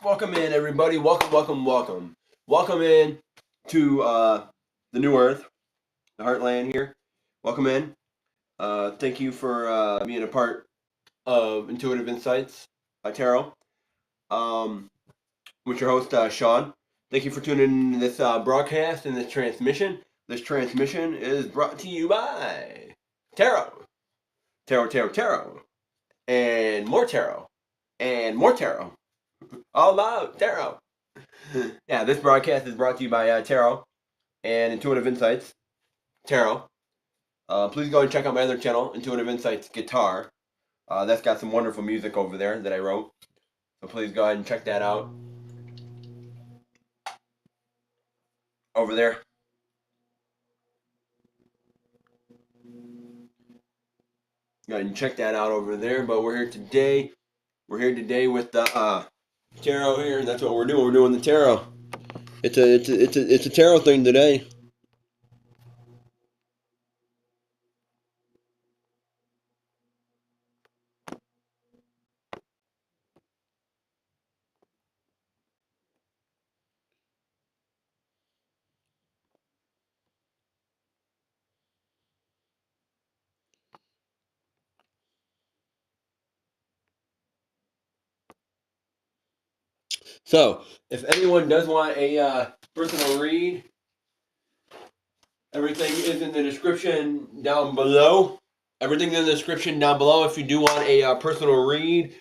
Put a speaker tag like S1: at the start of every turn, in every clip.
S1: Welcome in, everybody. Welcome. Welcome in to the new Earth, the Heartland here. Welcome in. Thank you for being a part of Intuitive Insights by Tarot. With your host, Sean. Thank you for tuning in to this broadcast and this transmission. This transmission is brought to you by Tarot. Tarot. And more tarot. And more tarot. All about tarot. Yeah, this broadcast is brought to you by Tarot and Intuitive Insights. Tarot. Please go and check out my other channel, Intuitive Insights Guitar. That's got some wonderful music over there that I wrote. So please go ahead and check that out. Over there. Go ahead and check that out over there. But we're here today. We're here today with the tarot here. That's what we're doing. We're doing the tarot. It's a tarot thing today. So, if anyone does want a personal read, everything is in the description down below. Everything's in the description down below if you do want a personal read.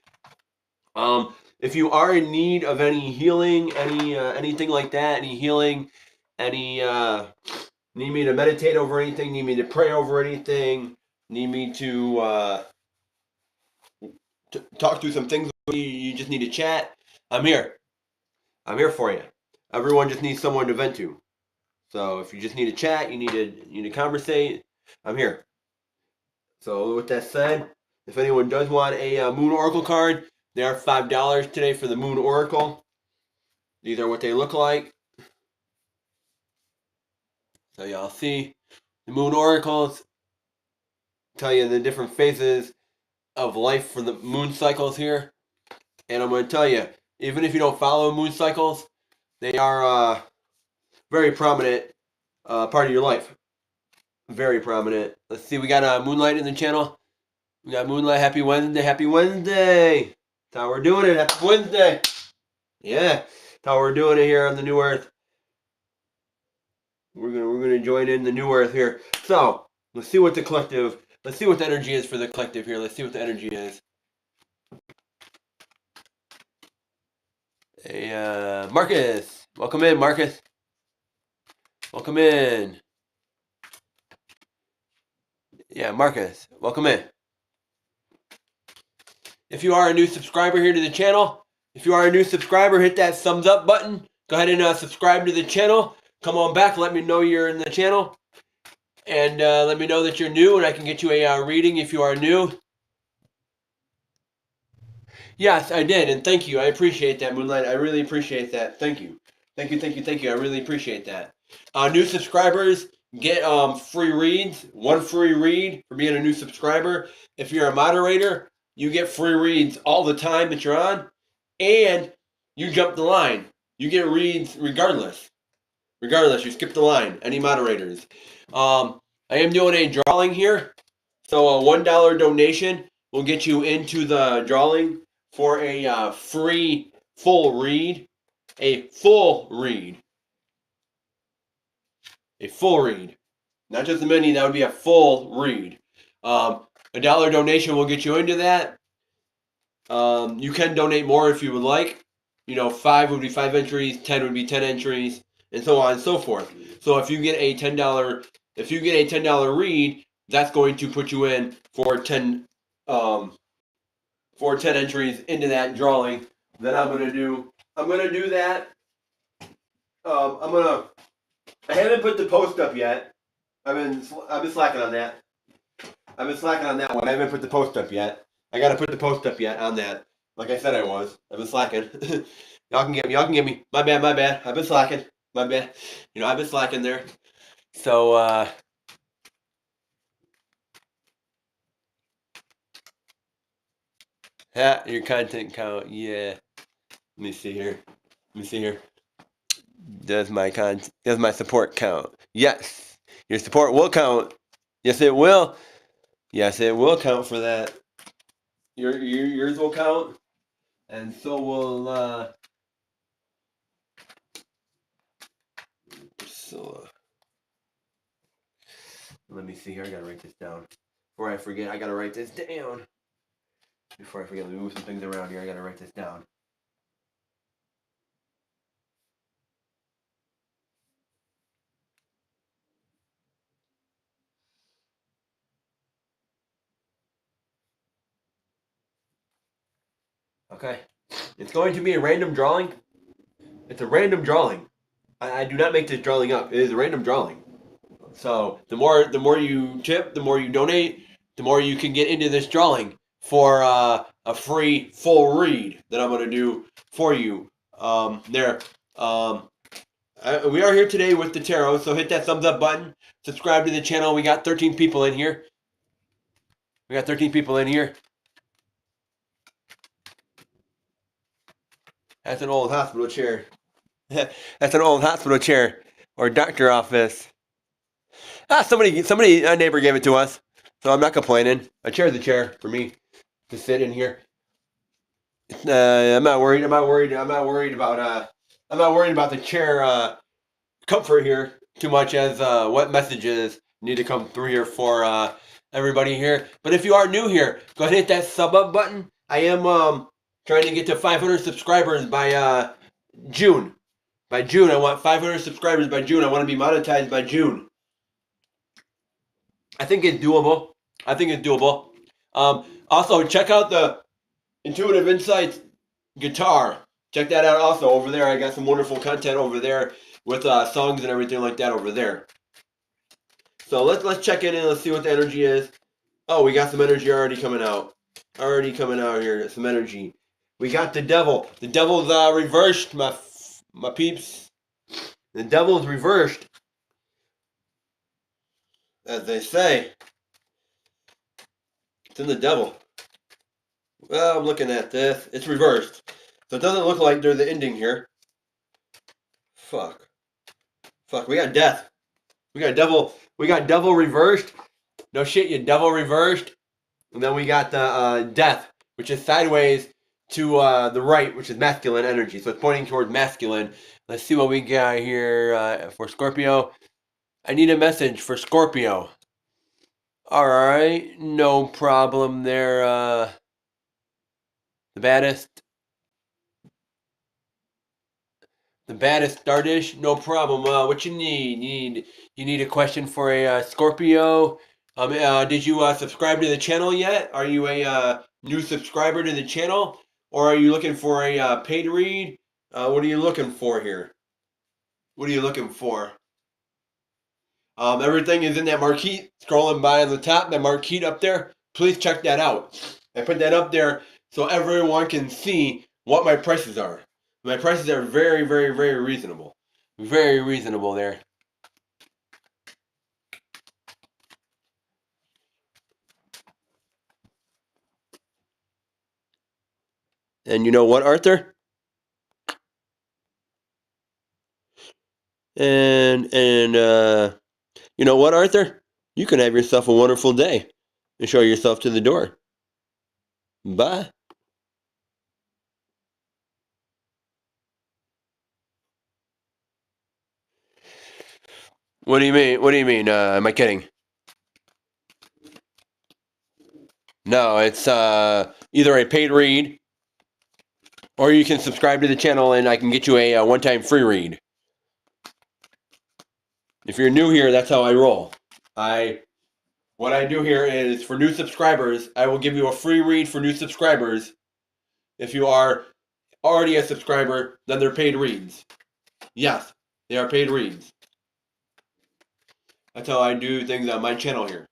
S1: If you are in need of any healing, anything like that, any healing, any need me to meditate over anything, need me to pray over anything, need me to talk through some things, you just need to chat, I'm here. I'm here for you. Everyone just needs someone to vent to. So if you just need to chat, you need to conversate, I'm here. So with that said, if anyone does want a Moon Oracle card, they are $5 today for the Moon Oracle. These are what they look like. So y'all see the Moon Oracles tell you the different phases of life for the moon cycles here. And I'm going to tell you, even if you don't follow moon cycles, they are very prominent part of your life. Very prominent. Let's see, we got Moonlight in the channel. We got Moonlight. Happy Wednesday. Happy Wednesday. That's how we're doing it. Happy Wednesday. Yeah. That's how we're doing it here on the New Earth. We're gonna join in the New Earth here. So let's see what the energy is for the collective here. Let's see what the energy is. Hey, Marcus. Welcome in, Marcus. Welcome in. Yeah, Marcus. Welcome in. If you are a new subscriber here to the channel, hit that thumbs up button. Go ahead and subscribe to the channel. Come on back. Let me know you're in the channel. And let me know that you're new, and I can get you a reading if you are new. Yes, I did, and thank you. I appreciate that, Moonlight. I really appreciate that. Thank you. Thank you. I really appreciate that. New subscribers get free reads. One free read for being a new subscriber. If you're a moderator, you get free reads all the time that you're on, and you jump the line. You get reads regardless. You skip the line. Any moderators. I am doing a drawing here, so a $1 donation will get you into the drawing for a free full read. A full read. Not just a mini, that would be a full read. A $1 donation will get you into that. You can donate more if you would like. 5 would be 5 entries, 10 would be 10 entries, and so on and so forth. So if you get a $10 read, that's going to put you in for 10 entries into that drawing that I'm gonna do. I'm gonna do that. I haven't put the post up yet. I've been slacking on that. I've been slacking on that one. I haven't put the post up yet. I gotta put the post up yet on that. Like I said I was. I've been slacking. Y'all can get me. My bad. I've been slacking. My bad. I've been slacking there. So your content count, yeah. Let me see here. Let me see here. Does my support count? Yes. Your support will count. Yes, it will. Yes, it will count for that. Yours will count, and so will Priscilla. Let me see here. I gotta write this down before I forget. I gotta write this down before I forget. Let me move some things around here. I gotta write this down. Okay. It's going to be a random drawing. It's a random drawing. I do not make this drawing up. It is a random drawing. So the more you tip, the more you donate, the more you can get into this drawing for a free full read that I'm going to do for you. There. We are here today with the tarot, so hit that thumbs up button. Subscribe to the channel. We got 13 people in here. We got 13 people in here. That's an old hospital chair. That's an old hospital chair or doctor office. Somebody, a neighbor gave it to us, so I'm not complaining. A chair's a chair for me to sit in here. I'm not worried. I'm not worried about the chair comfort here too much as what messages need to come through here for everybody here. But if you are new here, go ahead and hit that sub up button. I am trying to get to 500 subscribers by June. By June, I want 500 subscribers by June. I want to be monetized by June. I think it's doable. Also, check out the Intuitive Insights guitar. Check that out also over there. I got some wonderful content over there with songs and everything like that over there. So let's check in and let's see what the energy is. Oh, we got some energy already coming out. Here. Some energy. We got the devil. The devil's reversed, my peeps. The devil's reversed, as they say. It's in the devil. Well, I'm looking at this. It's reversed. So it doesn't look like there's the ending here. Fuck. We got death. We got devil reversed. No shit, you devil reversed. And then we got the death, which is sideways to the right, which is masculine energy. So it's pointing towards masculine. Let's see what we got here for Scorpio. I need a message for Scorpio. All right, no problem there. The baddest Dardish, no problem. What you need? You need a question for a Scorpio. Did you subscribe to the channel yet? Are you a new subscriber to the channel, or are you looking for a paid read? What are you looking for here? What are you looking for? Everything is in that marquee. Scrolling by on the top, that marquee up there. Please check that out. I put that up there so everyone can see what my prices are. My prices are very, very, very reasonable. Very reasonable there. And you know what, Arthur? And you know what, Arthur? You can have yourself a wonderful day and show yourself to the door. Bye. What do you mean? What do you mean? Am I kidding? No, it's either a paid read or you can subscribe to the channel and I can get you a one-time free read. If you're new here, that's how I roll. What I do here is for new subscribers, I will give you a free read for new subscribers. If you are already a subscriber, then they're paid reads. Yes, they are paid reads. That's how I do things on my channel here.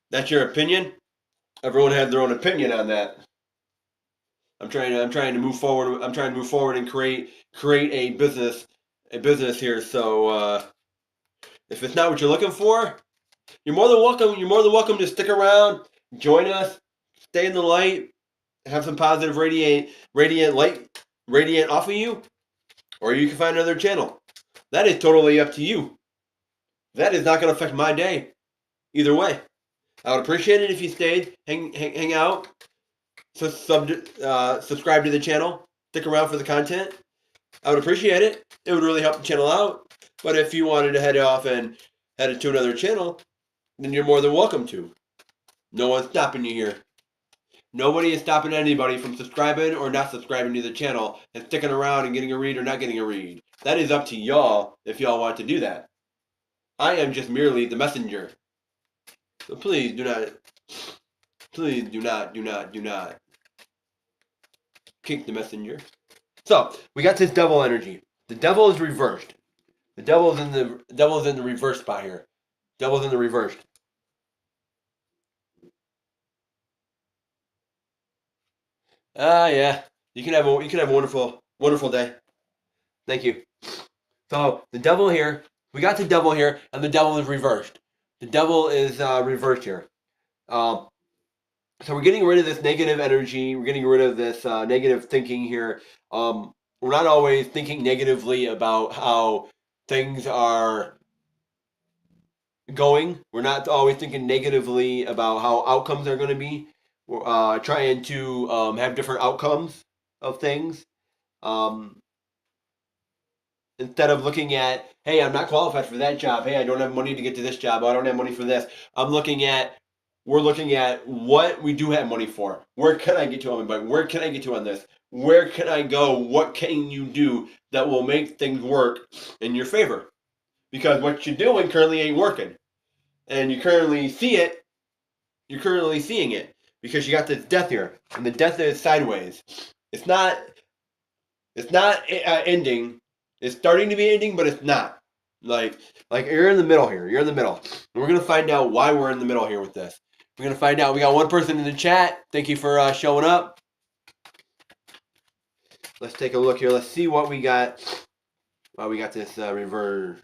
S1: That's your opinion? Everyone has their own opinion on that. I'm trying to move forward. I'm trying to move forward and create a business here. So if it's not what you're looking for, You're more than welcome. You're more than welcome to stick around, join us, stay in the light, have some positive radiant light radiant off of you, or you can find another channel. That is totally up to you. That is not going to affect my day. Either way, I would appreciate it if you stayed, hang out, subscribe to the channel, stick around for the content. I would appreciate it. It would really help the channel out. But if you wanted to head off and head to another channel, then you're more than welcome to. No one's stopping you here. Nobody is stopping anybody from subscribing or not subscribing to the channel and sticking around and getting a read or not getting a read. That is up to y'all if y'all want to do that. I am just merely the messenger. So please do not kick the messenger. So we got this devil energy. The devil is reversed. The devil's in the reverse spot here. Devil's in the reversed. Yeah. You can have a wonderful day. Thank you. So the devil here, we got the devil here, and the devil is reversed. The devil is reversed here. So we're getting rid of this negative energy. We're getting rid of this negative thinking here. We're not always thinking negatively about how things are going. We're not always thinking negatively about how outcomes are going to be. We're trying to have different outcomes of things. Instead of looking at, hey, I'm not qualified for that job. Hey, I don't have money to get to this job. I don't have money for this. We're looking at what we do have money for. Where can I get to on my bike? Where can I get to on this? Where can I go? What can you do that will make things work in your favor? Because what you're doing currently ain't working. And you currently see it. You're currently seeing it because you got this death here. And the death is sideways. It's not ending. It's starting to be ending, but it's not. Like you're in the middle here. You're in the middle. And we're gonna find out why we're in the middle here with this. We're gonna find out. We got one person in the chat. Thank you for showing up. Let's take a look here. Let's see what we got. Wow, we got this reverse,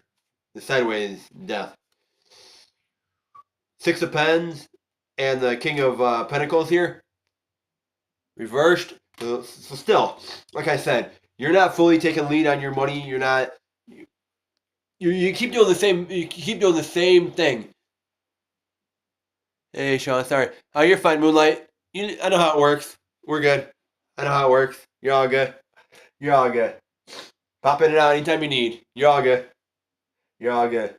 S1: the sideways death. Six of Pens and the King of Pentacles here. Reversed. So still, like I said, you're not fully taking lead on your money. You're not. You keep doing the same. You keep doing the same thing. Hey, Sean. Sorry. Oh, you're fine, Moonlight. I know how it works. We're good. I know how it works. You're all good. You're all good. Pop in and out anytime you need. You're all good. You're all good.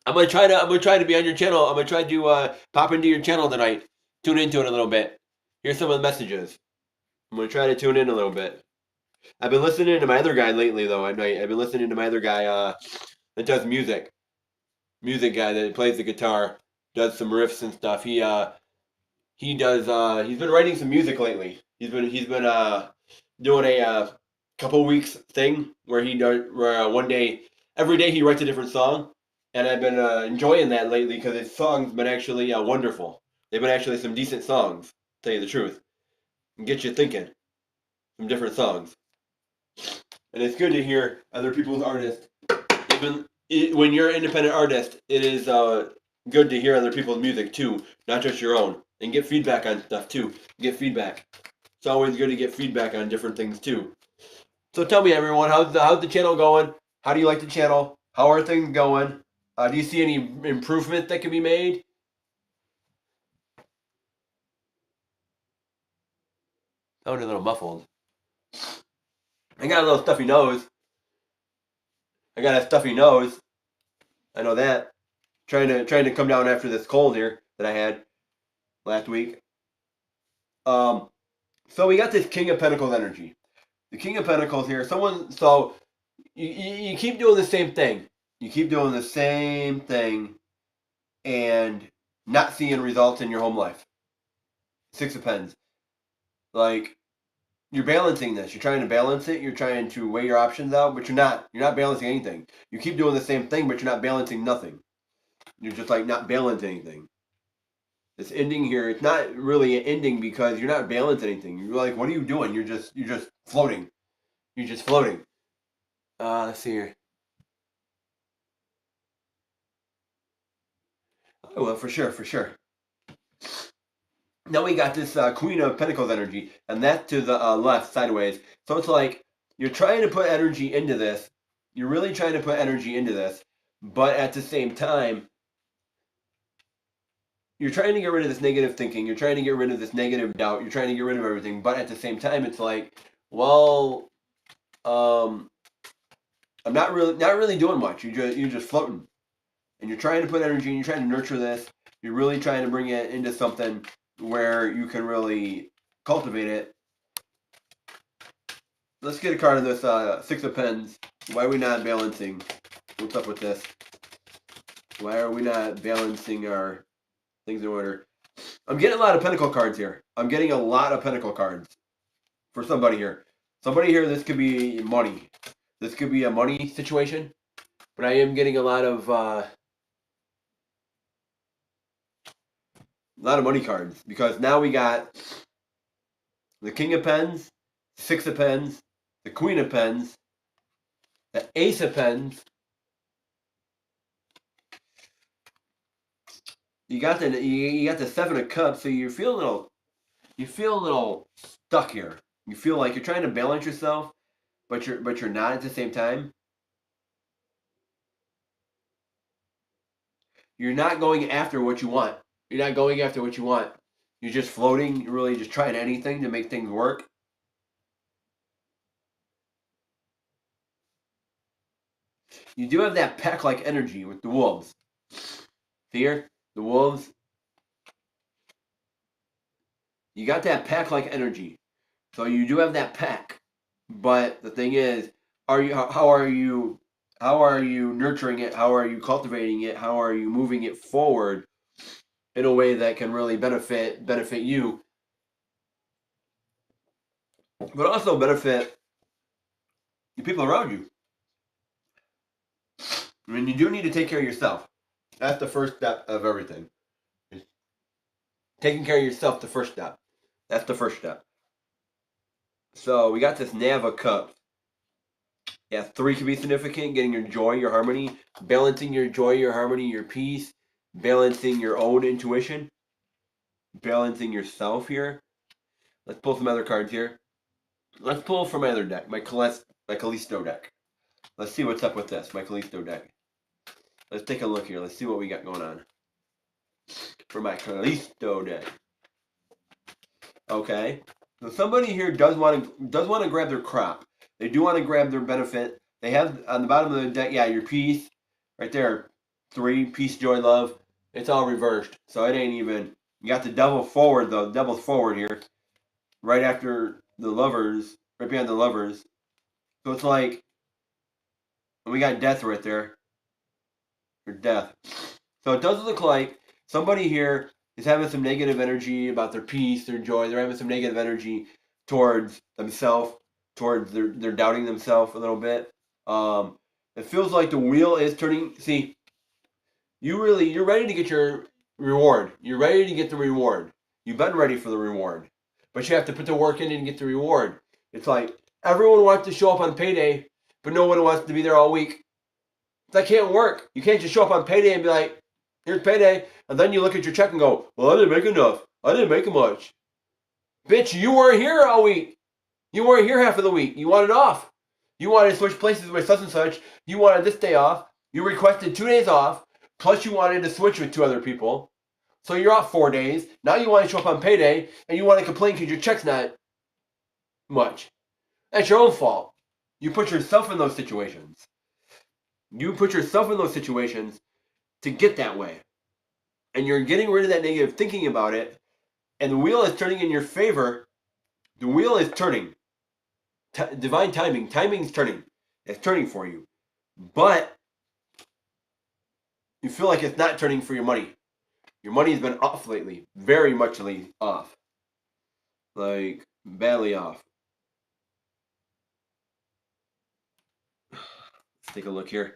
S1: I'm gonna try to be on your channel. I'm gonna try to pop into your channel tonight. Tune into it a little bit. Here's some of the messages. I'm gonna try to tune in a little bit. I've been listening to my other guy lately, though. I've been listening to my other guy that does music guy that plays the guitar, does some riffs and stuff. He does. He's been writing some music lately. He's been doing a couple weeks thing where one day, every day he writes a different song, and I've been enjoying that lately because his songs been actually wonderful. They've been actually some decent songs, to tell you the truth, and get you thinking. Some different songs, and it's good to hear other people's artists. When you're an independent artist, it is good to hear other people's music too, not just your own, and get feedback on stuff too. Get feedback. It's always good to get feedback on different things too. So tell me, everyone, how's the channel going? How do you like the channel? How are things going? Do you see any improvement that can be made? Sounded a little muffled. I got a little stuffy nose. I got a stuffy nose. I know that. Trying to come down after this cold here that I had last week. So we got this King of Pentacles energy. The King of Pentacles here. So you keep doing the same thing. You keep doing the same thing and not seeing results in your home life. Six of Pens. Like, you're balancing this. You're trying to balance it. You're trying to weigh your options out, but you're not. You're not balancing anything. You keep doing the same thing, but you're not balancing nothing. You're just like not balancing anything. This ending here, it's not really an ending because you're not balancing anything. You're like, what are you doing? You're just floating. You're just floating. Let's see here. Oh, well, for sure, for sure. Now we got this Queen of Pentacles energy, and that's to the left, sideways. So it's like you're trying to put energy into this. You're really trying to put energy into this, but at the same time, you're trying to get rid of this negative thinking. You're trying to get rid of this negative doubt. You're trying to get rid of everything, but at the same time, it's like, well, I'm not really doing much. You're just floating, and you're trying to put energy, and you're trying to nurture this. You're really trying to bring it into something where you can really cultivate it. Let's get a card of this Six of Pens. Why are we not balancing? What's up with this? Why are we not balancing our things in order? I'm getting a lot of Pentacle cards here. I'm getting a lot of Pentacle cards for somebody here. Somebody here, this could be money. This could be a money situation. But I am getting a lot of money cards. Because now we got the King of Pens, Six of Pens, the Queen of Pens, the Ace of Pens. You got the Seven of Cups, so you feel a little stuck here. You feel like you're trying to balance yourself, but you're not at the same time. You're not going after what you want. You're not going after what you want. You're just floating. You're really just trying anything to make things work. You do have that pack-like energy with the wolves. See here? The wolves. You got that pack-like energy. So you do have that pack. But the thing is, how are you nurturing it? How are you cultivating it? How are you moving it forward in a way that can really benefit you, but also benefit the people around you? I mean, you do need to take care of yourself. That's the first step of everything. Taking care of yourself, the first step. That's the first step. So we got this Knave of Cups. Yeah, 3 can be significant. Getting your joy, your harmony, balancing your joy, your harmony, your peace, balancing your own intuition, balancing yourself here. Let's pull some other cards here. Let's pull from my other deck, my Callisto deck. Let's see what's up with this, my Callisto deck. Let's take a look here. Let's see what we got going on for my Callisto deck. Okay, so somebody here does want to grab their crop. They do want to grab their benefit. They have on the bottom of the deck, yeah, your peace right there. 3, peace, joy, love. It's all reversed, so it ain't even. You got the devil forward though. The devil's forward here, right after the lovers, right behind the lovers. So it's like, and we got death right there, or death. So it does look like somebody here is having some negative energy about their peace, their joy. They're having some negative energy towards themselves, towards they're doubting themselves a little bit. It feels like the wheel is turning. See, you're ready to get your reward. You're ready to get the reward. You've been ready for the reward, but you have to put the work in and get the reward. It's like everyone wants to show up on payday, but no one wants to be there all week. That can't work. You can't just show up on payday and be like, here's payday, and then you look at your check and go, well, I didn't make enough. I didn't make much. Bitch, you weren't here all week. You weren't here half of the week. You wanted off. You wanted to switch places with such and such. You wanted this day off. You requested 2 days off, plus you wanted to switch with 2 other people. So you're off 4 days. Now you want to show up on payday, and you want to complain because your check's not much. That's your own fault. You put yourself in those situations. You put yourself in those situations to get that way. And you're getting rid of that negative thinking about it, and the wheel is turning in your favor. The wheel is turning. Divine timing. Timing's turning. It's turning for you. But you feel like it's not turning for your money. Your money's been off lately. Very much off. Like, badly off. Let's take a look here.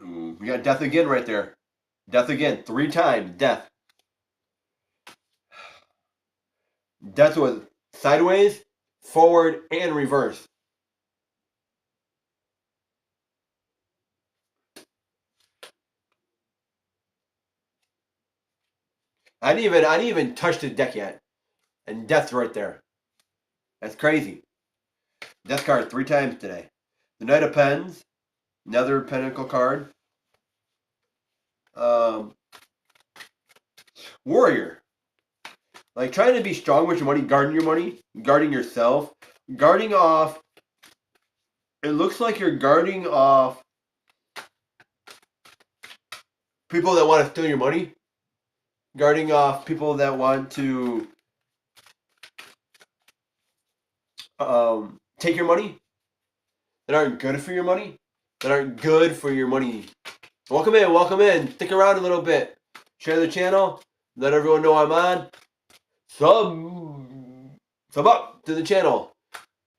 S1: Ooh, we got death again right there. Death again. 3 times. Death. Death was sideways, forward, and reverse. I didn't even touch the deck yet, and death's right there. That's crazy. Death card 3 times today. The Knight of Pens, another Pentacle card. Warrior. Like trying to be strong with your money, guarding yourself, guarding off. It looks like you're guarding off people that want to steal your money, guarding off people that want to take your money, that aren't good for your money, that aren't good for your money. Welcome in, welcome in. Stick around a little bit. Share the channel. Let everyone know I'm on. Sub up to the channel.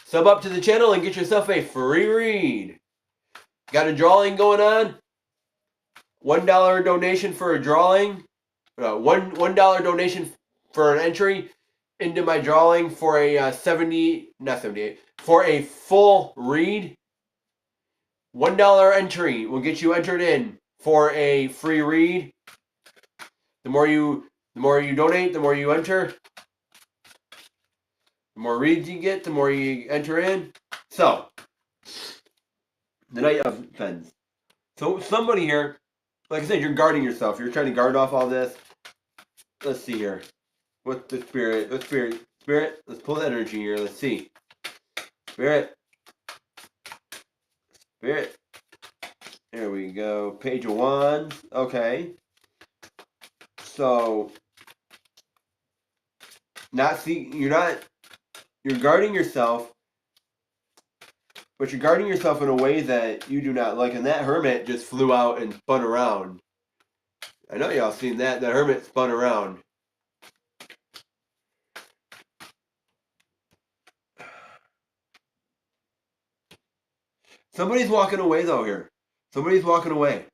S1: Sub up to the channel and get yourself a free read. Got a drawing going on. $1 donation for a drawing. $1 donation for an entry into my drawing for a for a full read. $1 entry will get you entered in for a free read. The more you donate, the more you enter. The more reads you get, the more you enter in. So, the Knight of Pens. So somebody here, like I said, you're guarding yourself. You're trying to guard off all this. Let's see here. What's the spirit? What's spirit? Spirit? Let's pull the energy here. Let's see. Spirit. Spirit. There we go. Page of Wands. Okay. So, you're guarding yourself, but you're guarding yourself in a way that you do not like. And that hermit just flew out and spun around. I know y'all seen that. That hermit spun around. Somebody's walking away though here. Somebody's walking away.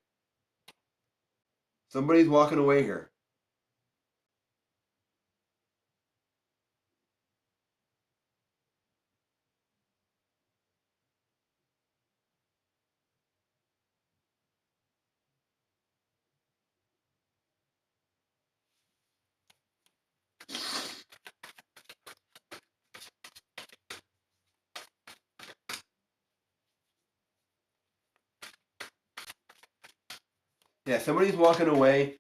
S1: Somebody's walking away here. Yeah, somebody's walking away,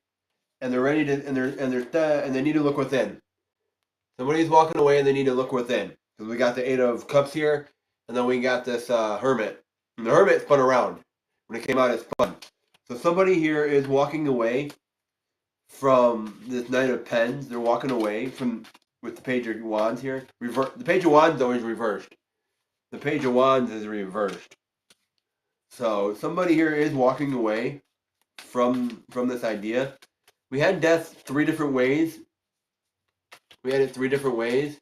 S1: and they're ready to, and they need to look within. Somebody's walking away, and they need to look within. Because we got the 8 of Cups here, and then we got this Hermit. And the Hermit spun around. When it came out, it spun. So somebody here is walking away from this Knight of Pens. They're walking away from with the Page of Wands here. The Page of Wands is always reversed. The Page of Wands is reversed. So somebody here is walking away from this idea. We had death 3 different ways. We had it 3 different ways.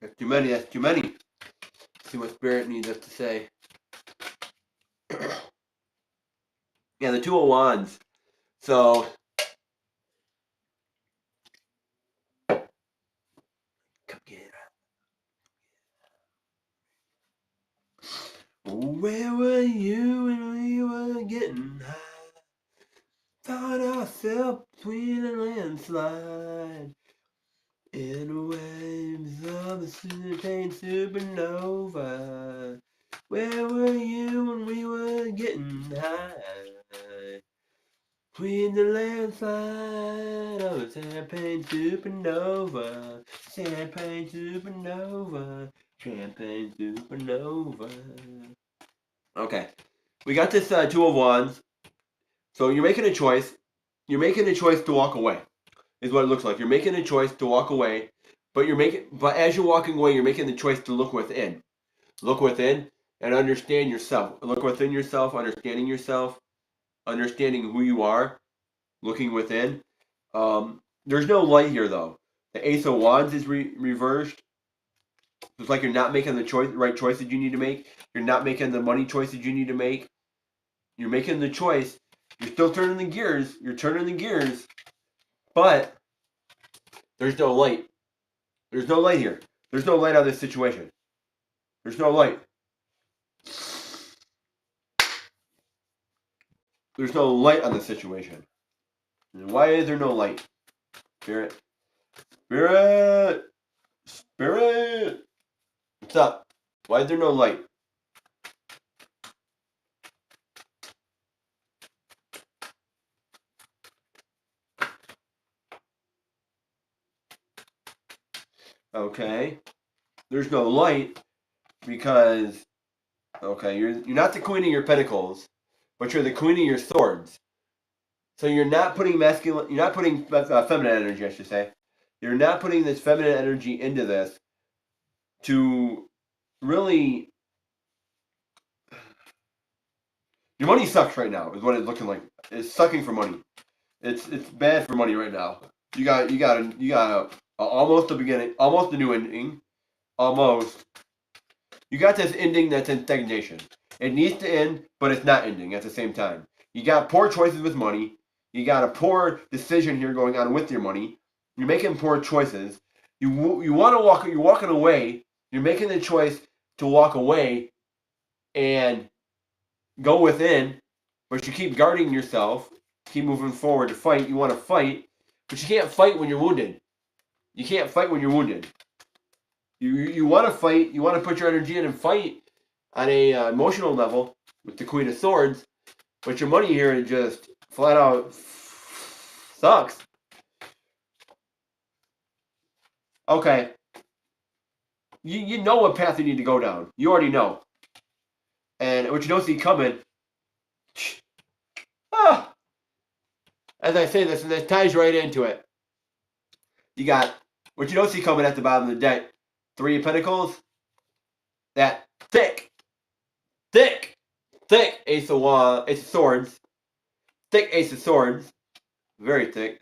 S1: That's too many. That's too many. Let's see what Spirit needs us to say. Yeah, the 2 of Wands. So come get it. Where were you when we were getting high? Found ourselves between a landslide in waves of a pain supernova. Where were you when we were getting high? Between the landslide of a champagne supernova. Champagne supernova. Champagne supernova. Okay. We got this 2 of Wands. So you're making a choice. You're making a choice to walk away. Is what it looks like. You're making a choice to walk away. But as you're walking away, you're making the choice to look within. Look within and understand yourself. Look within yourself, understanding who you are, looking within. There's no light here though. The Ace of Wands is reversed. It's like you're not making the right choices you need to make. You're not making the money choices you need to make. You're making the choice. You're still turning the gears. You're turning the gears. But there's no light. There's no light here. There's no light on this situation. There's no light. there's no light on the situation. And why is there no light? Spirit. Spirit! Spirit! What's up? Why is there no light? Okay. There's no light because, okay, you're not the queen of your pentacles, but you're the queen of your swords. So you're not putting masculine, you're not putting feminine energy, I should say. You're not putting this feminine energy into this to really. Your money sucks right now, is what it's looking like. It's sucking for money. It's bad for money right now. You got almost the beginning, almost the new ending, almost. You got this ending that's in stagnation. It needs to end, but it's not ending at the same time. You got poor choices with money. You got a poor decision here going on with your money. You're making poor choices. You want to walk. You're walking away. You're making the choice to walk away and go within, but you keep guarding yourself. Keep moving forward to fight. You want to fight, but you can't fight when you're wounded. You can't fight when you're wounded. You want to fight. You want to put your energy in and fight on a emotional level with the Queen of Swords, but your money here just flat out sucks. Okay. You know what path you need to go down. You already know. And what you don't see coming. As I say this, and this ties right into it. You got what you don't see coming at the bottom of the deck. 3 of Pentacles. That thick Ace of Swords. Thick Ace of Swords. Very thick.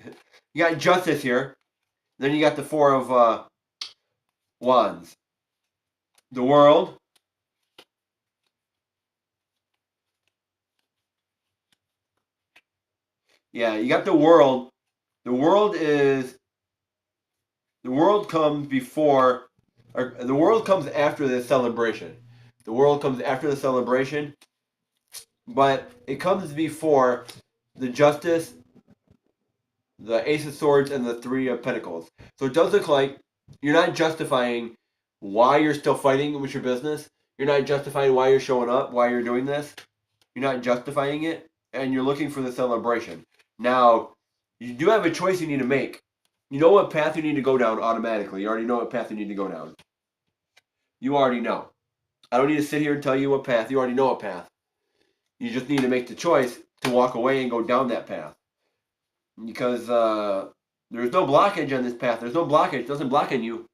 S1: You got Justice here. Then you got the 4 of Wands. The World. Yeah, you got the World. The World comes before, or the World comes after the celebration. The World comes after the celebration, but it comes before the Justice, the Ace of Swords, and the 3 of Pentacles. So it does look like you're not justifying why you're still fighting with your business. You're not justifying why you're showing up, why you're doing this. You're not justifying it, and you're looking for the celebration. Now, you do have a choice you need to make. You know what path you need to go down automatically. You already know what path you need to go down. You already know. I don't need to sit here and tell you what path. You already know what path. You just need to make the choice to walk away and go down that path. Because there's no blockage on this path. There's no blockage. Nothing blocking you.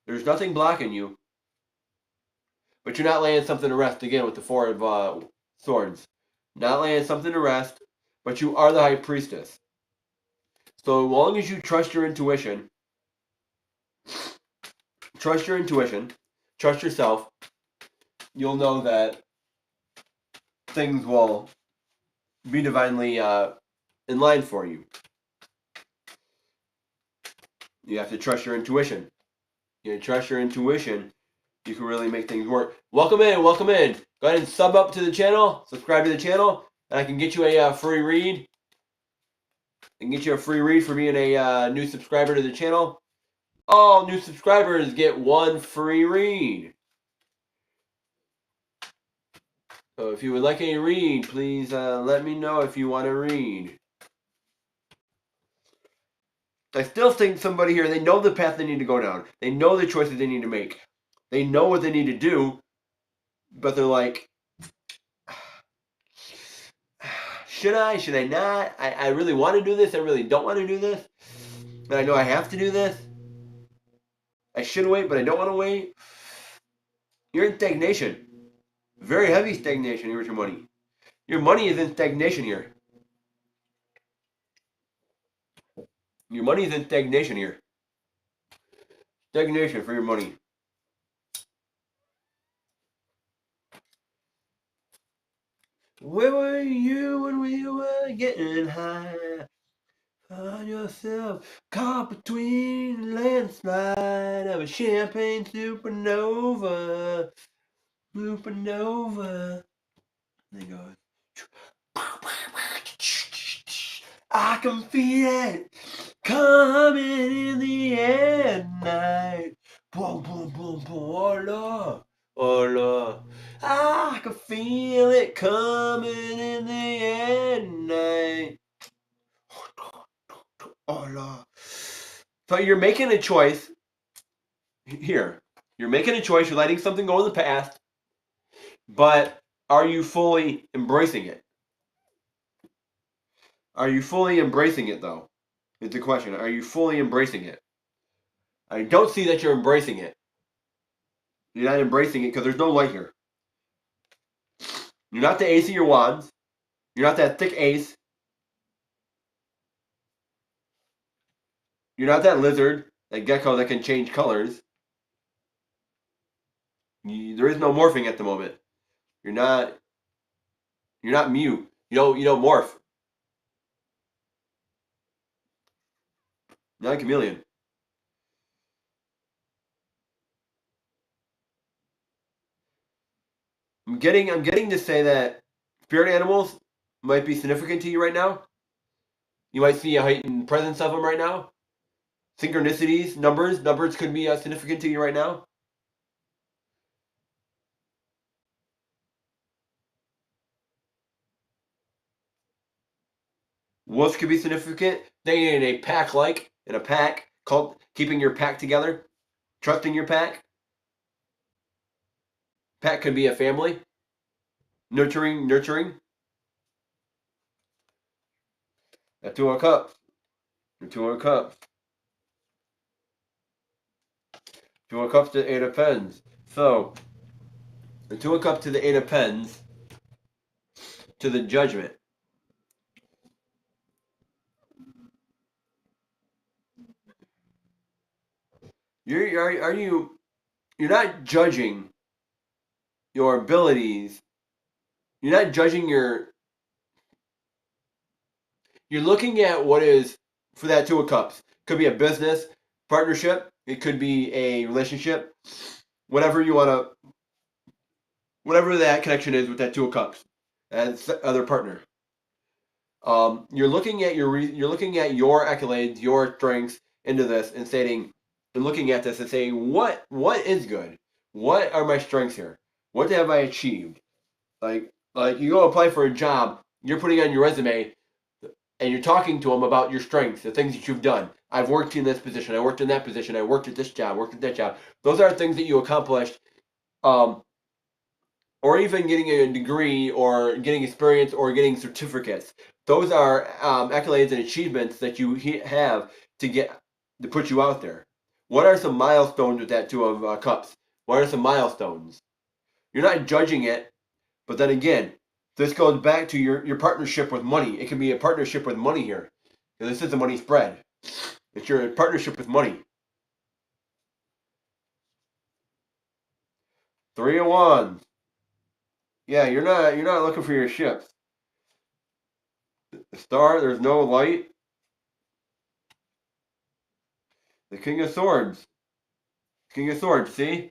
S1: There's nothing blocking you. But you're not laying something to rest again with the 4 of Swords. Not laying something to rest, but you are the High Priestess. So as long as you trust your intuition, trust yourself, you'll know that things will be divinely in line for you. You have to trust your intuition. You trust your intuition, you can really make things work. Welcome in, welcome in. Go ahead and sub up to the channel, subscribe to the channel, and I can get you a free read. I can get you a free read for being a new subscriber to the channel. All new subscribers get 1 free read. So if you would like a read, please let me know if you want to read. I still think somebody here, they know the path they need to go down. They know the choices they need to make. They know what they need to do, but they're like, should I? Should I not? I really want to do this. I really don't want to do this. But I know I have to do this. I should wait, but I don't want to wait. You're in stagnation. Very heavy stagnation here with your money. Your money is in stagnation here. Your money is in stagnation here. Stagnation for your money. Where were you when we were getting high? Find yourself caught between a landslide of a champagne supernova. Supernova. There it goes. I can feel it coming in the air night. Boom, boom, boom, boom. Oh, Lord. Oh, Lord. I can feel it coming in the air night. Oh, Lord. So you're making a choice here. You're making a choice. You're letting something go in the past. But are you fully embracing it? Are you fully embracing it, though? Is the question. Are you fully embracing it? I don't see that you're embracing it. You're not embracing it because there's no light here. You're not the ace of your wands. You're not that thick ace. You're not that lizard, that gecko that can change colors. There is no morphing at the moment. You're not Mew. You don't morph. You're not a chameleon. I'm getting to say that spirit animals might be significant to you right now. You might see a heightened presence of them right now. Synchronicities, numbers could be significant to you right now. Wolves could be significant. They in a pack, called keeping your pack together, trusting your pack. Pack could be a family, nurturing. A two of cups, the two of cups, two of cups to eight of pens. So the two of cups to the eight of pens to the judgment. You're not judging your abilities. You're not judging your. You're looking at what is for that two of cups. Could be a business partnership. It could be a relationship. Whatever you want to. Whatever that connection is with that two of cups, as other partner. You're looking at you're looking at your accolades, your strengths into this, and stating, and looking at this and saying, what is good? What are my strengths here? What have I achieved? Like you go apply for a job, you're putting on your resume, and you're talking to them about your strengths, the things that you've done. I've worked in this position. I worked in that position. I worked at this job. Worked at that job. Those are things that you accomplished. Or even getting a degree or getting experience or getting certificates. Those are accolades and achievements that you have to put you out there. What are some milestones with that two of cups? What are some milestones? You're not judging it, but then again, this goes back to your partnership with money. It can be a partnership with money here. This is a money spread. It's your partnership with money. Three of Wands. Yeah, you're not looking for your ships. The star, there's no light. The King of Swords. King of Swords, see?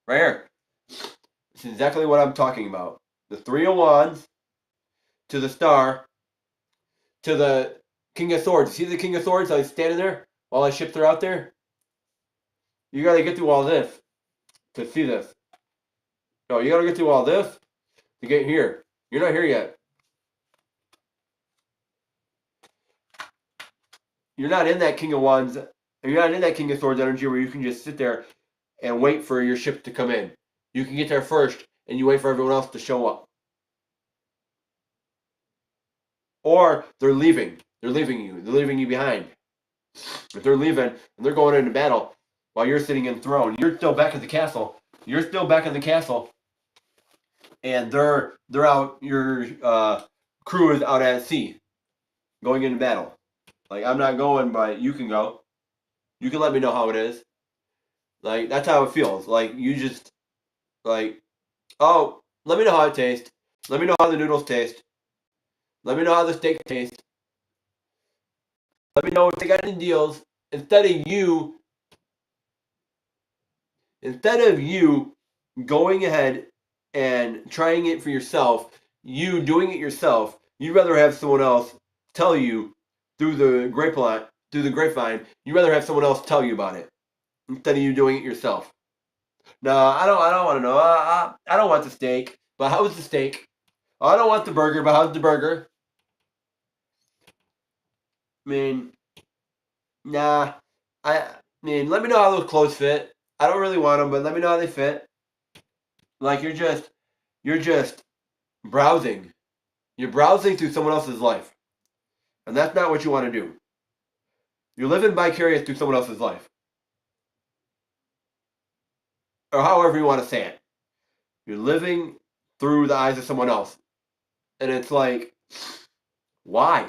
S1: Right here. This is exactly what I'm talking about. The Three of Wands to the star to the King of Swords. See the King of Swords? I was standing there while my ships are out there. You gotta get through all this to see this. No, you gotta get through all this to get here. You're not here yet. You're not in that King of Wands. You're not in that King of Swords energy where you can just sit there and wait for your ship to come in. You can get there first and you wait for everyone else to show up. Or they're leaving. They're leaving you. They're leaving you behind. If they're leaving and they're going into battle while you're sitting in throne, you're still back at the castle. You're still back in the castle, and they're out. Your crew is out at sea, going into battle. Like I'm not going, but you can go. You can let me know how it is. Like that's how it feels. Like you just like, oh, let me know how it tastes. Let me know how the noodles taste. Let me know how the steak tastes. Let me know if they got any deals. Instead of you going ahead and trying it for yourself, you doing it yourself, you'd rather have someone else tell you through the grapevine, you'd rather have someone else tell you about it instead of you doing it yourself. No, I don't want to know. I don't want the steak, but how's the steak? Oh, I don't want the burger, but how's the burger? I mean, nah. I mean, let me know how those clothes fit. I don't really want them, but let me know how they fit. Like you're just browsing. You're browsing through someone else's life, and that's not what you want to do. You're living vicarious through someone else's life, or however you want to say it. You're living through the eyes of someone else, and it's like, why?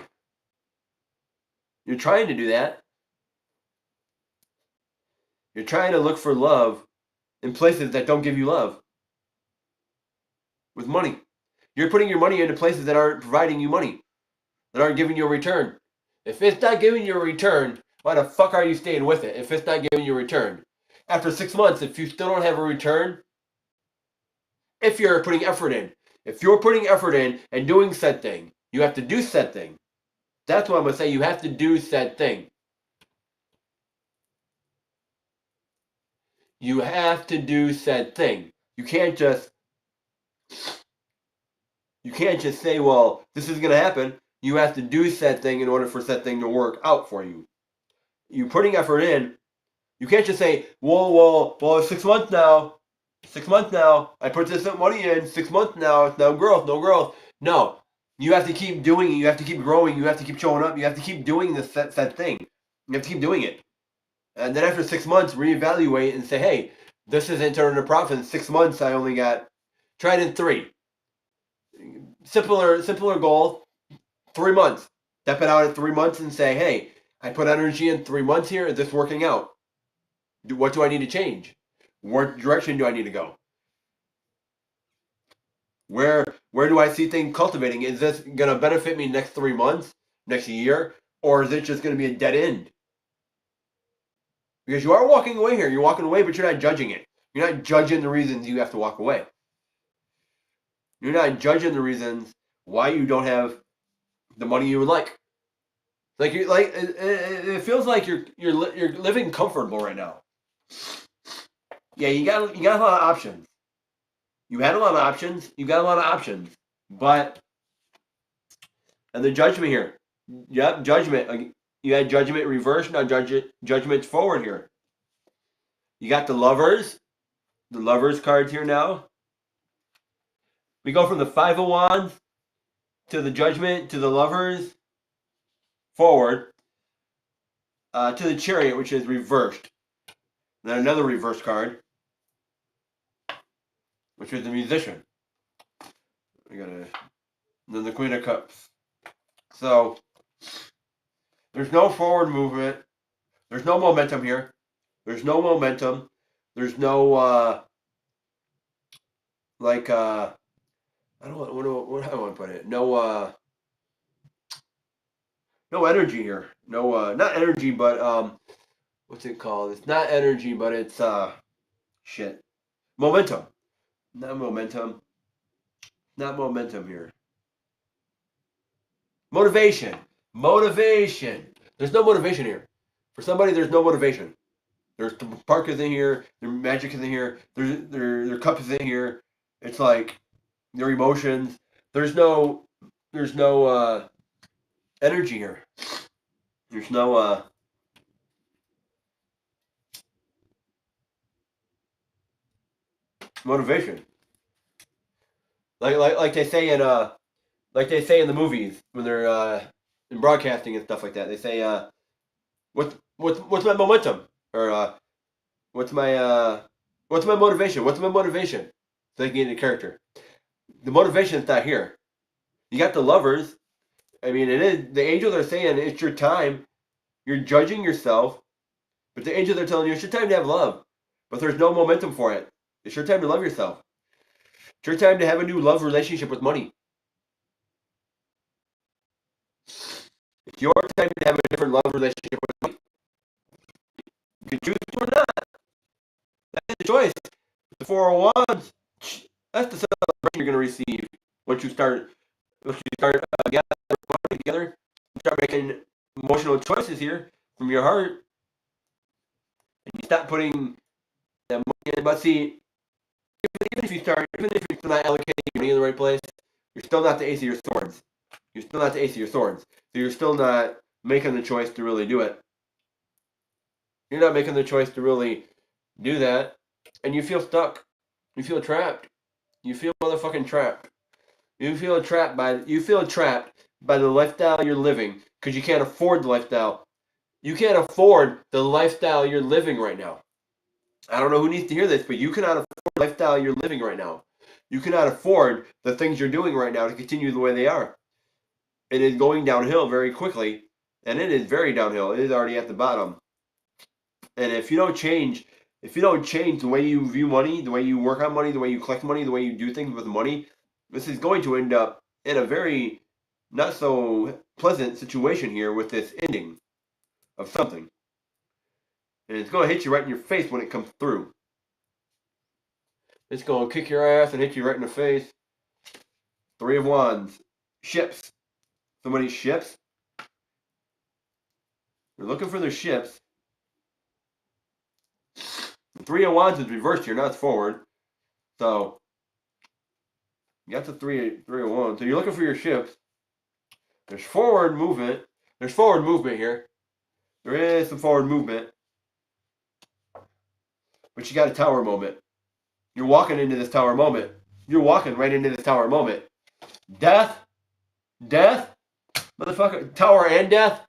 S1: You're trying to do that. You're trying to look for love in places that don't give you love. With money. You're putting your money into places that aren't providing you money, that aren't giving you a return. If it's not giving you a return, why the fuck are you staying with it if it's not giving you a return? After 6 months, if you still don't have a return, if you're putting effort in, and doing said thing, you have to do said thing. That's what I'm going to say. You have to do said thing. You have to do said thing. You can't just say, well, this is going to happen. You have to do said thing in order for said thing to work out for you. You putting effort in. You can't just say, well, 6 months now. 6 months now. I put this money in. 6 months now. It's no growth. No. You have to keep doing it. You have to keep growing. You have to keep showing up. You have to keep doing this said thing. You have to keep doing it. And then after 6 months, reevaluate and say, hey, this isn't turning a profit. In 6 months, I only got, try it in 3. Simpler goal, 3 months. Step it out at 3 months and say, hey, I put energy in 3 months here. Is this working out? What do I need to change? What direction do I need to go? Where do I see things cultivating? Is this going to benefit me next 3 months, next year? Or is it just going to be a dead end? Because you are walking away here. You're walking away, but you're not judging it. You're not judging the reasons you have to walk away. You're not judging the reasons why you don't have the money you would like. It feels like you're living comfortable right now. Yeah, you got a lot of options. You had a lot of options. You got a lot of options, but and the judgment here. Yep, judgment. You had judgment reversed. Now judgment's forward here. You got the lovers cards here now. We go from the 5 of Wands to the judgment to the lovers forward to the Chariot, which is reversed. Then another reverse card, which is the Musician. Then the Queen of Cups. So there's no forward movement. There's no momentum here. There's no momentum. There's no I don't know what I want to put it. No energy here. No not energy, but what's it called? It's not energy, but it's shit. Momentum. Not momentum. Not momentum here. Motivation. There's no motivation here. For somebody, there's no motivation. There's the park is in here. Their magic is in here. Their cup is in here. It's like their emotions. There's no energy here. There's no motivation. Like they say in the movies when they're in broadcasting and stuff like that. They say what's my momentum, or what's my motivation? What's my motivation? So they can get into character. The motivation is not here. You got the lovers. I mean, it is the angels are saying it's your time. You're judging yourself, but the angels are telling you it's your time to have love. But there's no momentum for it. It's your time to love yourself. It's your time to have a new love relationship with money. It's your time to have a different love relationship with money. You can choose to or not. That's the choice. The 4 of Wands. That's the celebration you're going to receive once you start together. You start making emotional choices here from your heart, and you stop putting that money in. But see, even if you're still not allocating money in the right place, you're still not the ace of your swords. You're still not the ace of your swords. So you're still not making the choice to really do it. You're not making the choice to really do that, and you feel stuck. You feel trapped. You feel motherfucking trapped. You feel trapped by the lifestyle you're living because you can't afford the lifestyle. You can't afford the lifestyle you're living right now. I don't know who needs to hear this, but you cannot afford the lifestyle you're living right now. You cannot afford the things you're doing right now to continue the way they are. It is going downhill very quickly, and it is very downhill. It is already at the bottom. And if you don't change the way you view money, the way you work on money, the way you collect money, the way you do things with money, this is going to end up in a very not so pleasant situation here with this ending of something. And it's going to hit you right in your face when it comes through. It's going to kick your ass and hit you right in the face. 3 of Wands. Ships. Somebody's ships. They're looking for their ships. The 3 of Wands is reversed here, not forward. So, you got the 3 of Wands. So you're looking for your ships. There's forward movement. There's forward movement here. There is some forward movement. But you got a tower moment. You're walking into this tower moment. You're walking right into this tower moment. Death. Death. Motherfucker. Tower and death.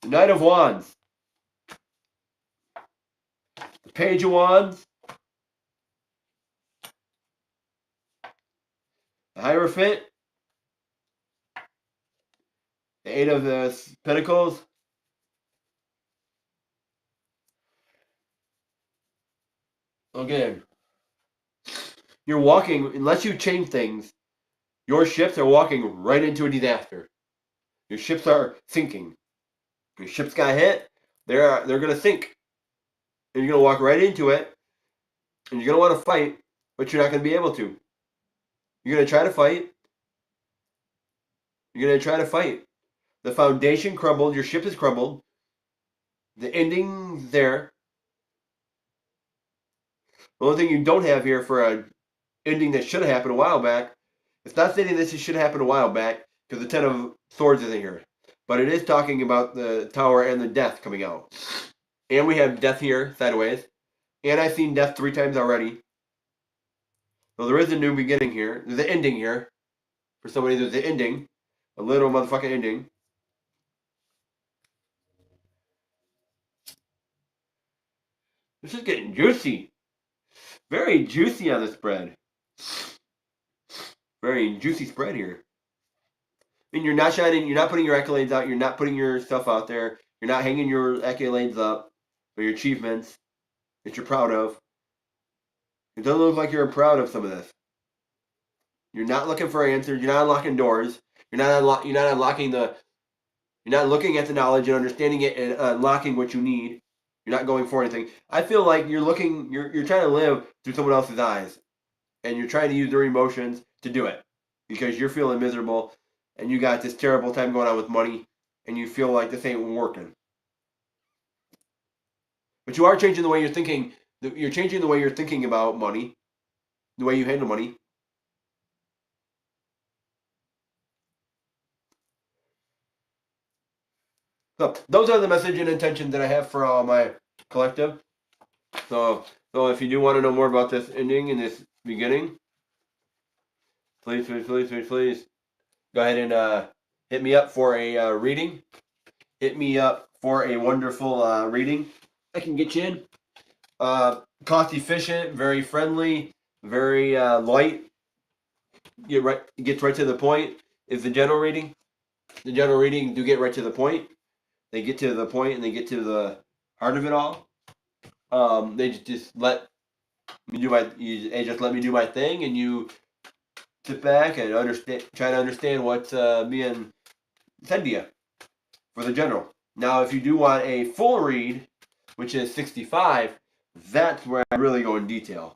S1: The Knight of Wands. The Page of Wands. The Hierophant. The 8 of the Pentacles. Again. You're walking, unless you change things, your ships are walking right into a disaster. Your ships are sinking. Your ships got hit, they're going to sink. And you're going to walk right into it. And you're going to want to fight, but you're not going to be able to. You're going to try to fight. You're going to try to fight. The foundation crumbled. Your ship has crumbled. The ending's there. The only thing you don't have here for a ending that should have happened a while back, it's not stating this should have happened a while back, because the 10 of Swords isn't here. But it is talking about the Tower and the Death coming out. And we have Death here, sideways. And I've seen Death 3 times already. So there is a new beginning here. There's an ending here. For somebody, there's an ending. A little motherfucking ending. This is getting juicy. Very juicy on the spread. Very juicy spread here. I mean, you're not shining, you're not putting your accolades out, you're not putting your stuff out there, you're not hanging your accolades up, or your achievements that you're proud of. It doesn't look like you're proud of some of this. You're not looking for answers, you're not unlocking doors, you're not unlocking you're not looking at the knowledge and understanding it and unlocking what you need. You're not going for anything. I feel like you're trying to live through someone else's eyes. And you're trying to use their emotions to do it. Because you're feeling miserable and you got this terrible time going on with money and you feel like this ain't working. But you are changing the way you're thinking. You're changing the way you're thinking about money. The way you handle money. So those are the message and intentions that I have for all my collective. So if you do want to know more about this ending and this beginning, please go ahead and hit me up for a reading. Hit me up for a wonderful reading. I can get you in. Cost efficient, very friendly, very light. Gets right to the point. Is the general reading. The general reading do get right to the point. They get to the point and they get to the heart of it all. They just let me do let me do my thing, and you sit back and try to understand what's being said to you for the general. Now, if you do want a full read, which is 65, that's where I really go in detail.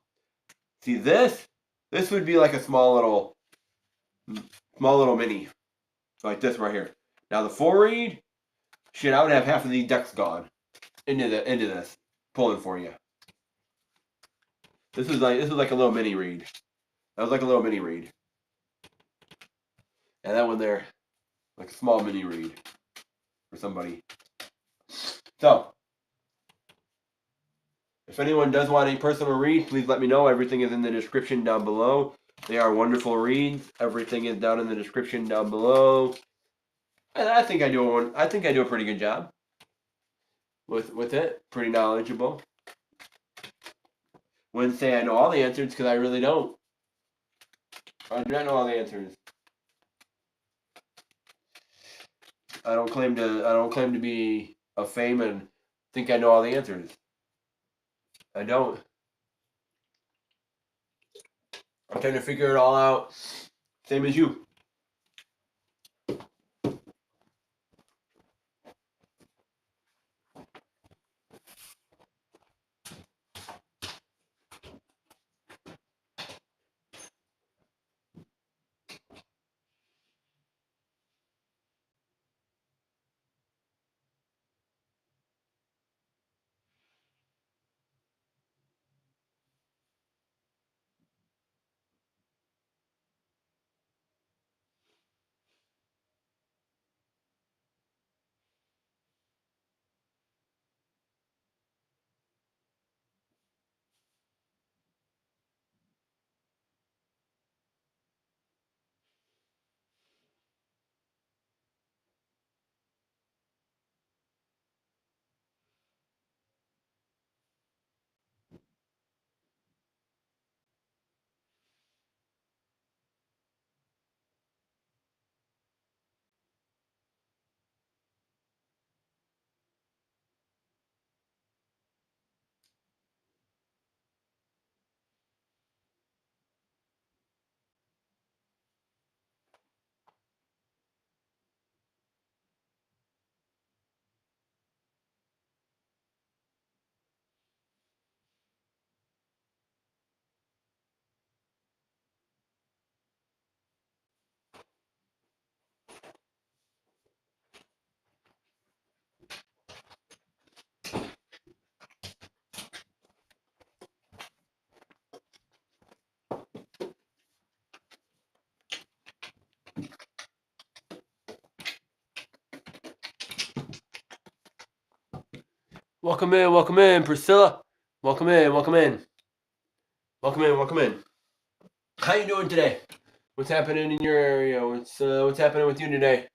S1: See, this would be like a small little mini, like this right here. Now the 4-read, shit, I would have half of these decks gone into this pulling for you. This was like a little mini read. That was like a little mini read. And that one there, like a small mini read for somebody. So, if anyone does want a personal read, please let me know. Everything is in the description down below. They are wonderful reads. Everything is down in the description down below. And I think I do a pretty good job with it. Pretty knowledgeable. Wouldn't say I know all the answers because I really don't. I do not know all the answers. I don't claim to be a fame and think I know all the answers. I don't. I'm trying to figure it all out. Same as you. Welcome in, Priscilla. Welcome in. Welcome in. How you doing today? What's happening in your area? What's happening with you today?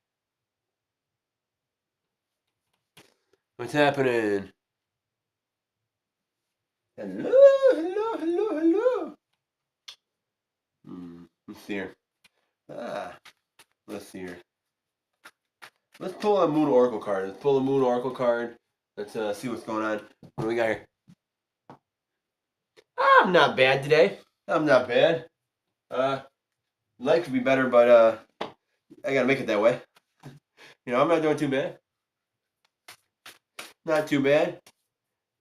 S1: What's happening? Hello. Let's see here. Let's see here. Let's pull a Moon Oracle card. Let's see what's going on. What do we got here? I'm not bad today. I'm not bad. Life could be better, but I gotta make it that way. I'm not doing too bad. Not too bad.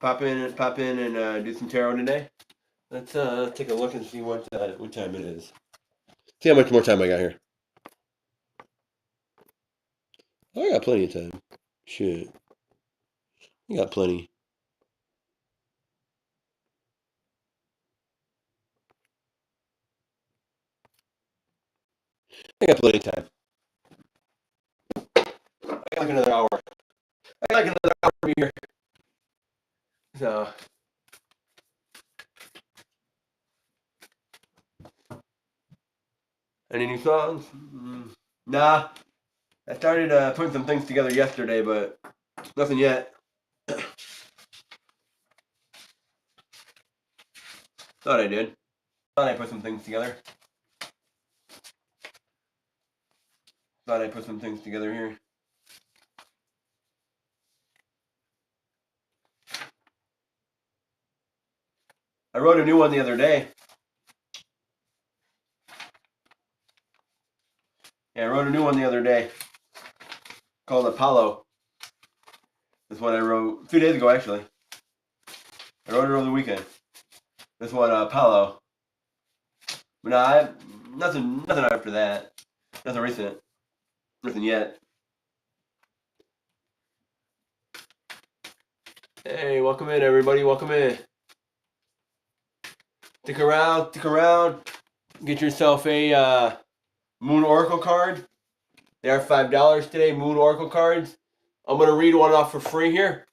S1: Pop in and do some tarot today. Let's take a look and see what time it is. See how much more time I got here. I got plenty of time. Shit. You got plenty. I got plenty of time. I got like another hour. To be here. So. Any new songs? Nah. I started putting some things together yesterday, but nothing yet. Thought I did. Thought I put some things together. Here. I wrote a new one the other day. Called Apollo. This one I wrote 2 days ago, actually. I wrote it over the weekend. This one, Apollo. But nothing after that. Nothing recent. Nothing yet. Hey, welcome in, everybody. Welcome in. Stick around. Stick around. Get yourself a Moon Oracle card. They are $5 today. Moon Oracle cards. I'm gonna read one off for free here.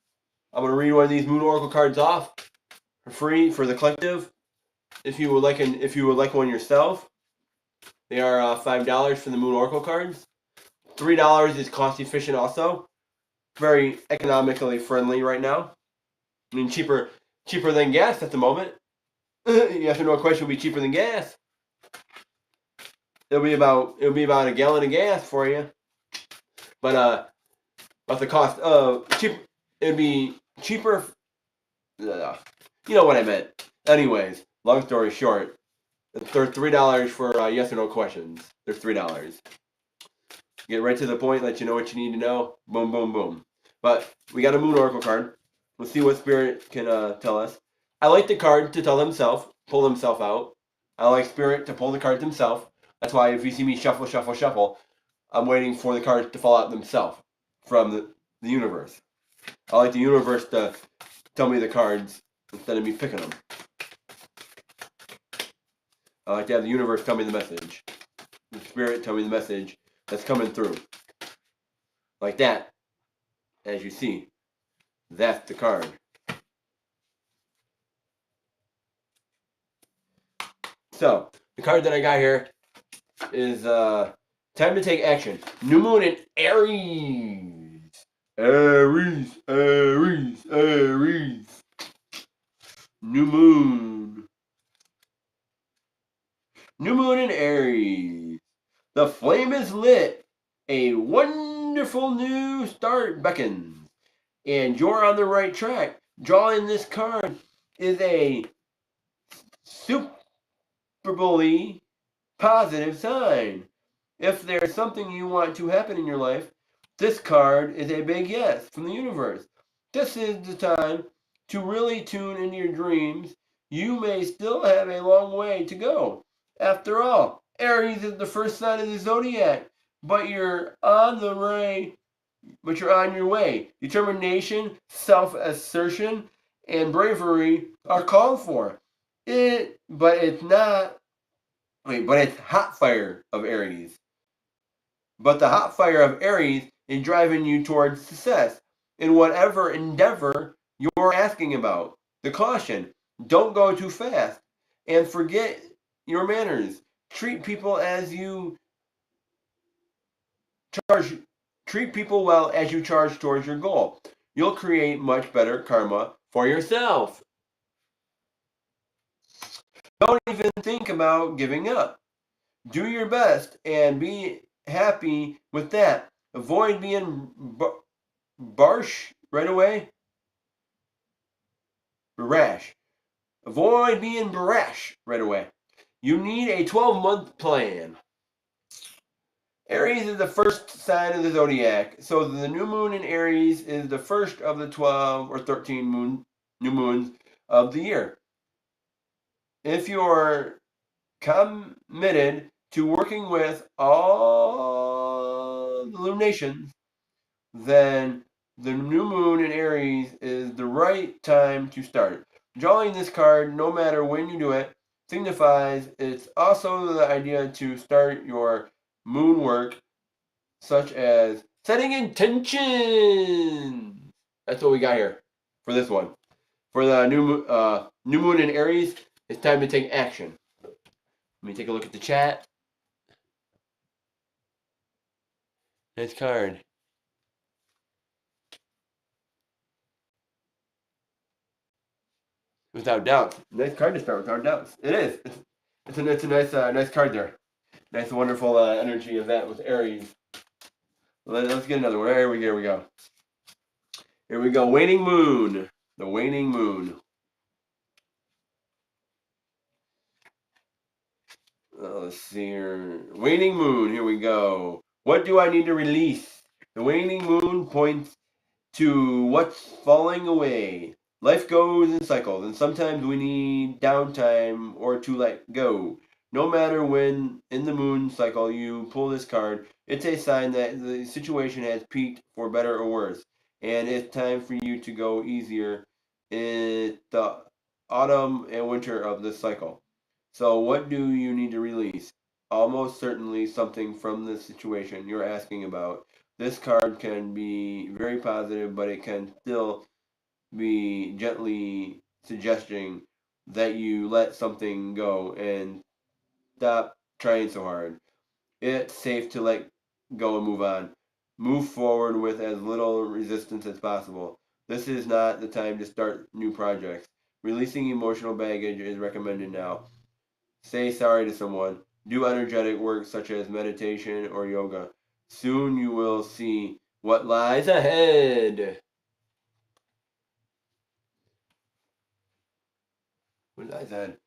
S1: I'm gonna read one of these Moon Oracle cards off for free for the collective. If you would like one yourself, they are $5 for the Moon Oracle cards. $3 is cost efficient also. Very economically friendly right now. I mean, cheaper than gas at the moment. Yes or no question will be cheaper than gas. It'll be about a gallon of gas for you. But the cost of cheap, it'd be cheaper. You know what I meant. Anyways, long story short, they're $3 for yes or no questions. They're $3. Get right to the point. Let you know what you need to know. Boom, boom, boom. But we got a Moon Oracle card. Let's see what Spirit can tell us. I like the card to tell himself, pull himself out. I like Spirit to pull the cards himself. That's why if you see me shuffle, shuffle, shuffle, I'm waiting for the cards to fall out themselves from the universe. I like the universe to tell me the cards instead of me picking them. I like to have the universe tell me the message. The Spirit tell me the message that's coming through. Like that. As you see, that's the card. So, the card that I got here is time to take action. New Moon in Aries. Aries, Aries, Aries. New Moon. New Moon in Aries. The flame is lit. A wonderful new start beckons. And you're on the right track. Drawing this card is a superbly positive sign. If there's something you want to happen in your life, this card is a big yes from the universe. This is the time to really tune into your dreams. You may still have a long way to go. After all, Aries is the first sign of the zodiac, but you're on your way. Determination, self-assertion, and bravery are called for. But it's hot fire of Aries. But the hot fire of Aries is driving you towards success in whatever endeavor you're asking about. The caution: don't go too fast and forget your manners. Treat people well as you charge towards your goal. You'll create much better karma for yourself. Don't even think about giving up. Do your best and be happy with that. Avoid being rash. Avoid being brash right away. You need a 12-month plan. Aries is the first sign of the zodiac, so the new moon in Aries is the first of the 12 or 13 new moons of the year. If you're committed to working with all the lunations, then the new moon in Aries is the right time to start. Drawing this card, no matter when you do it, signifies it's also the idea to start your moon work, such as setting intentions. That's what we got here for this one. For the new moon in Aries, it's time to take action. Let me take a look at the chat. Nice card. Without doubt. Nice card to start without doubts. It is. It's a nice card there. Nice, wonderful energy of that with Aries. Let's get another one. Here we go. Here we go. Waning Moon. The Waning Moon. Let's see here. Waning Moon. Here we go. What do I need to release? The Waning Moon points to what's falling away. Life goes in cycles, and sometimes we need downtime or to let go. No matter when in the moon cycle you pull this card, it's a sign that the situation has peaked for better or worse. and it's time for you to go easier in the autumn and winter of this cycle. So, what do you need to release? Almost certainly something from the situation you're asking about. This card can be very positive, but it can still be gently suggesting that you let something go and stop trying so hard. It's safe to let go and move on. Move forward with as little resistance as possible. This is not the time to start new projects. Releasing emotional baggage is recommended now. Say sorry to someone. Do energetic work such as meditation or yoga. Soon you will see what lies ahead. What lies ahead?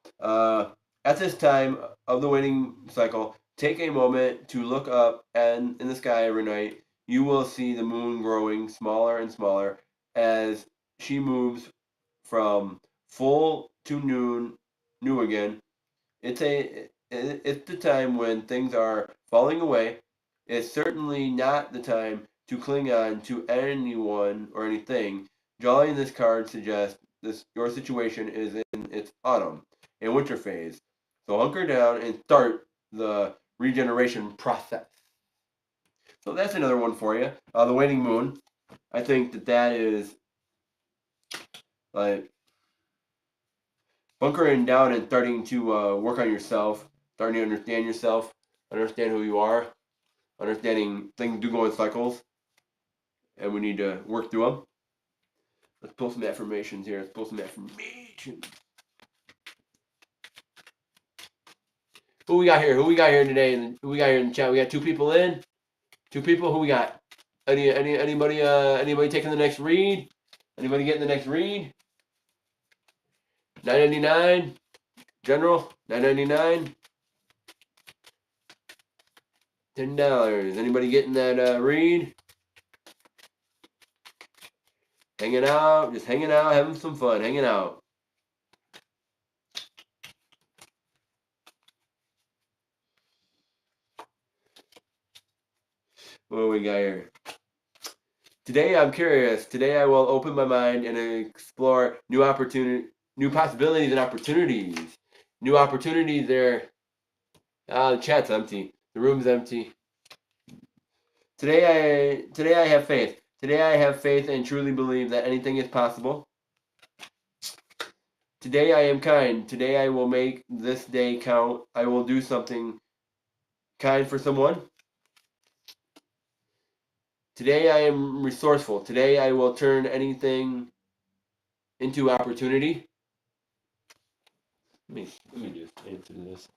S1: At this time of the waiting cycle, take a moment to look up and in the sky every night. You will see the moon growing smaller and smaller as she moves from full to new again. It's the time when things are falling away. It's certainly not the time to cling on to anyone or anything. Drawing this card suggests this your situation is in its autumn and winter phase. So hunker down and start the regeneration process. So that's another one for you. The waning moon. I think that is like bunkering down and starting to work on yourself, starting to understand yourself, understand who you are, understanding things do go in cycles, and we need to work through them. Let's pull some affirmations here. Let's pull some affirmations. Who we got here? Who we got here today? Who we got here in the chat? We got 2 people in. 2 people. Who we got? Anybody taking the next read? Anybody getting the next read? $9.99. General. $9.99. $10. Anybody getting that read? Hanging out, just hanging out, having some fun, hanging out. What do we got here? Today I'm curious. Today I will open my mind and explore new possibilities and opportunities. New opportunities there. The chat's empty. The room's empty. Today I have faith. Today I have faith and truly believe that anything is possible. Today I am kind. Today I will make this day count. I will do something kind for someone. Today I am resourceful. Today I will turn anything into opportunity. Let me just answer this.